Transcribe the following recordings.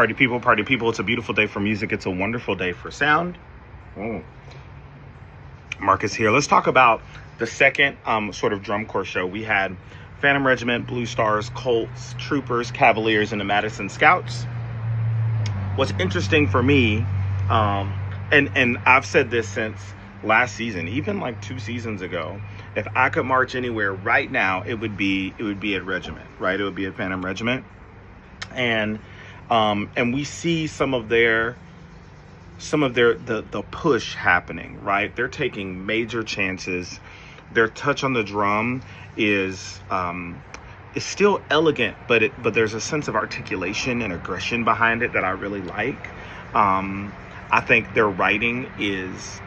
Party people, party people. It's a beautiful day for music. It's a wonderful day for sound. Marcus here. Let's talk about the second sort of drum corps show. We had Phantom Regiment, Blue Stars, Colts, Troopers, Cavaliers, and the Madison Scouts. What's interesting for me, and I've said this since last season, even like 2 seasons ago, if I could march anywhere right now, it would be at Regiment, right? It would be at Phantom Regiment. And we see some of the push happening, right? They're taking major chances. Their touch on the drum is still elegant, but there's a sense of articulation and aggression behind it that I really like. I think their writing is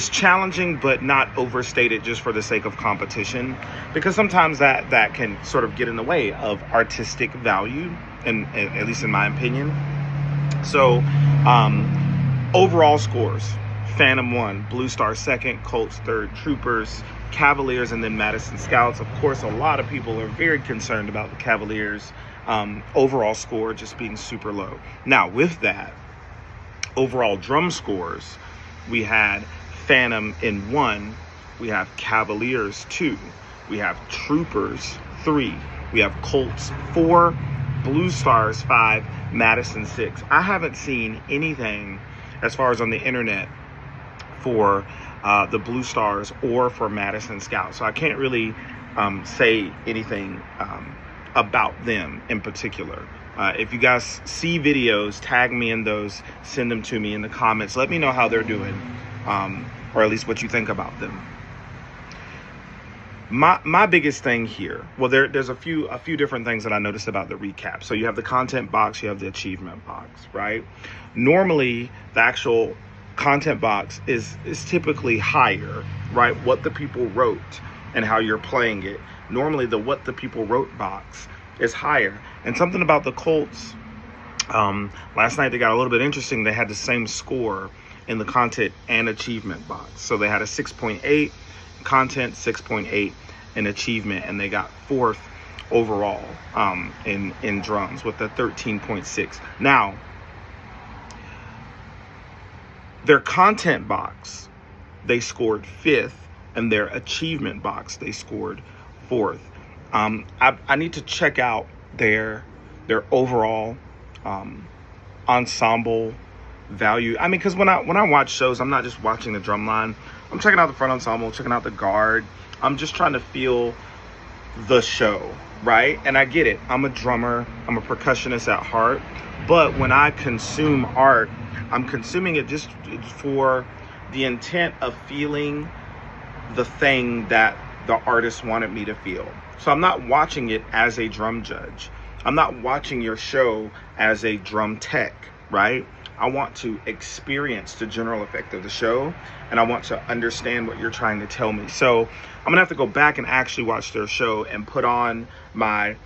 challenging, but not overstated just for the sake of competition, because sometimes that can sort of get in the way of artistic value, and at least in my opinion. So overall scores: Phantom 1, Blue Star 2nd, Colts 3rd, Troopers, Cavaliers, and then Madison Scouts. Of course, a lot of people are very concerned about the Cavaliers overall score just being super low. Now, with that, overall drum scores, we had Phantom in 1, we have Cavaliers 2, we have Troopers 3, we have Colts 4, Blue Stars 5, Madison 6. I haven't seen anything as far as on the internet for the Blue Stars or for Madison Scouts, so I can't really say anything about them in particular. If you guys see videos, tag me in those, send them to me in the comments. Let me know how they're doing, or at least what you think about them. My biggest thing here, well, there's a few different things that I noticed about the recap. So you have the content box, you have the achievement box, right? Normally, the actual content box is typically higher, right? What the people wrote and how you're playing it. Normally, the what the people wrote box is higher. And something about the Colts, last night they got a little bit interesting. They had the same score in the content and achievement box. So they had a 6.8 content, 6.8 in achievement, and they got 4th overall in drums with a 13.6. Now, their content box, they scored 5th, and their achievement box, they scored 4th. I need to check out their overall ensemble value. I mean, because when I watch shows, I'm not just watching the drum line. I'm checking out the front ensemble, checking out the guard. I'm just trying to feel the show, right? And I get it. I'm a drummer. I'm a percussionist at heart. But when I consume art, I'm consuming it just for the intent of feeling the thing that the artist wanted me to feel. So I'm not watching it as a drum judge. I'm not watching your show as a drum tech, right? I want to experience the general effect of the show, and I want to understand what you're trying to tell me. So I'm gonna have to go back and actually watch their show and put on my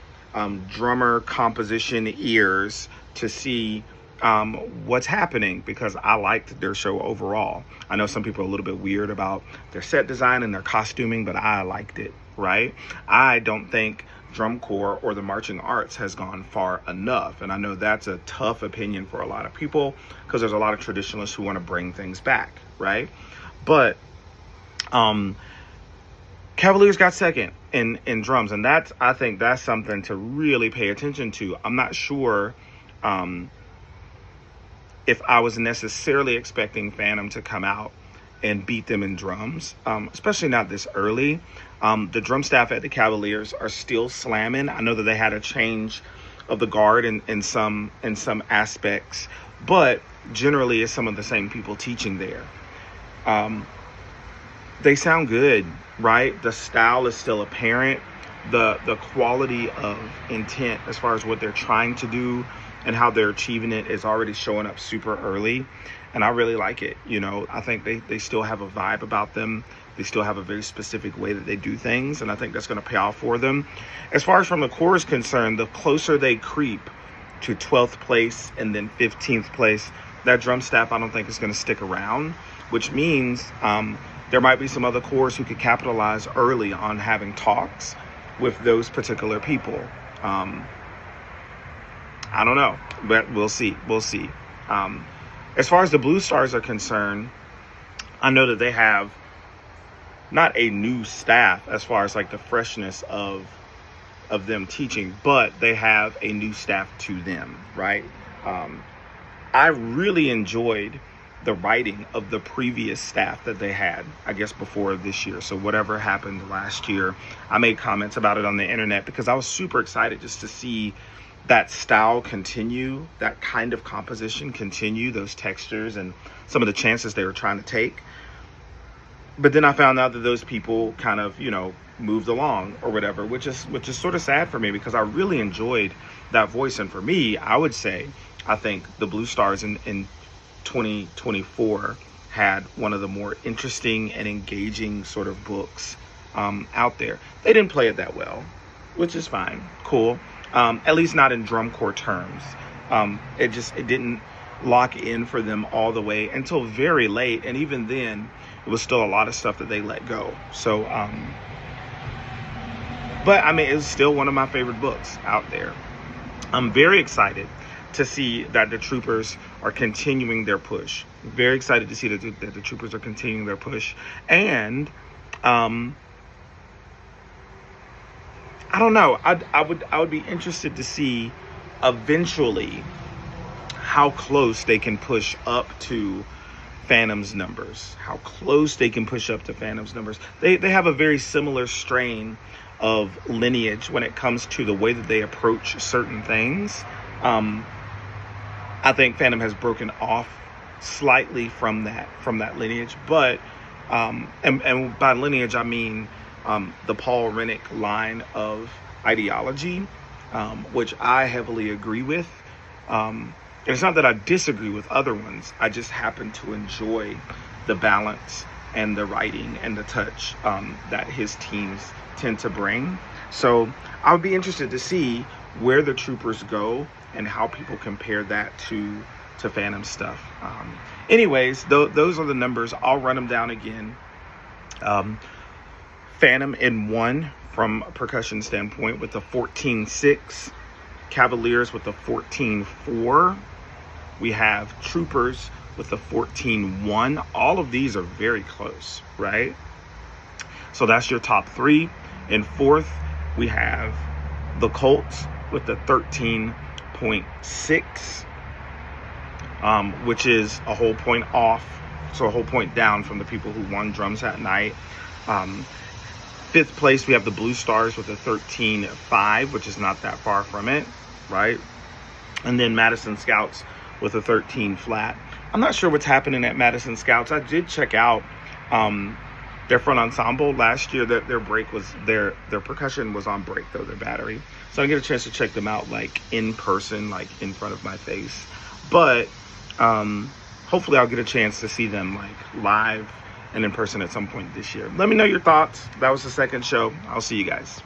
drummer composition ears to see what's happening, because I liked their show overall. I know some people are a little bit weird about their set design and their costuming, but I liked it, right? I don't think drum corps or the marching arts has gone far enough, and I know that's a tough opinion for a lot of people, because there's a lot of traditionalists who want to bring things back, right? But Cavaliers got 2nd in drums, and I think that's something to really pay attention to. I'm not sure if I was necessarily expecting Phantom to come out and beat them in drums, especially not this early. The drum staff at the Cavaliers are still slamming. I know that they had a change of the guard in some aspects, but generally it's some of the same people teaching there. They sound good, right? The style is still apparent. The quality of intent as far as what they're trying to do and how they're achieving it is already showing up super early, and I really like it. You know, I think they still have a vibe about them. They still have a very specific way that they do things, and I think that's going to pay off for them. As far as from the corps is concerned, the closer they creep to 12th place and then 15th place, that drum staff I don't think is going to stick around, which means there might be some other corps who could capitalize early on having talks with those particular people. I don't know, but we'll see. We'll see. As far as the Blue Stars are concerned, I know that they have not a new staff as far as like the freshness of them teaching, but they have a new staff to them, right? I really enjoyed the writing of the previous staff that they had, I guess, before this year. So whatever happened last year, I made comments about it on the internet because I was super excited just to see that style continue, that kind of composition continue, those textures and some of the chances they were trying to take. But then I found out that those people kind of, moved along or whatever, which is sort of sad for me because I really enjoyed that voice. And for me, I would say, I think the Blue Stars in 2024 had one of the more interesting and engaging sort of books out there. They didn't play it that well, which is fine, cool. At least not in drum corps terms. It didn't lock in for them all the way until very late, and even then, it was still a lot of stuff that they let go. So, but I mean, it's still one of my favorite books out there. I'm very excited to see that the Troopers are continuing their push. Very excited to see that the Troopers are continuing their push. And I don't know. I would be interested to see eventually how close they can push up to Phantom's numbers. How close they can push up to Phantom's numbers. They have a very similar strain of lineage when it comes to the way that they approach certain things. I think Phantom has broken off slightly from that lineage, but and by lineage I mean the Paul Rennick line of ideology, which I heavily agree with. And it's not that I disagree with other ones. I just happen to enjoy the balance and the writing and the touch that his teams tend to bring. So I would be interested to see where the Troopers go and how people compare that to Phantom stuff. Anyways, those are the numbers. I'll run them down again. Phantom in 1 from a percussion standpoint with the 14.6. Cavaliers with the 14.4. We have Troopers with the 14.1. All of these are very close, right? So that's your top 3. In 4th, we have the Colts with the 13.6, which is a whole point off, so a whole point down from the people who won drums that night. 5th place, we have the Blue Stars with a 13.5, which is not that far from it, right? And then Madison Scouts with a 13 flat. I'm not sure what's happening at Madison Scouts. I did check out their front ensemble last year. Their break was their percussion was on break though, their battery. So I didn't get a chance to check them out like in person, like in front of my face. But hopefully I'll get a chance to see them like live and in person at some point this year. Let me know your thoughts. That was the second show. I'll see you guys.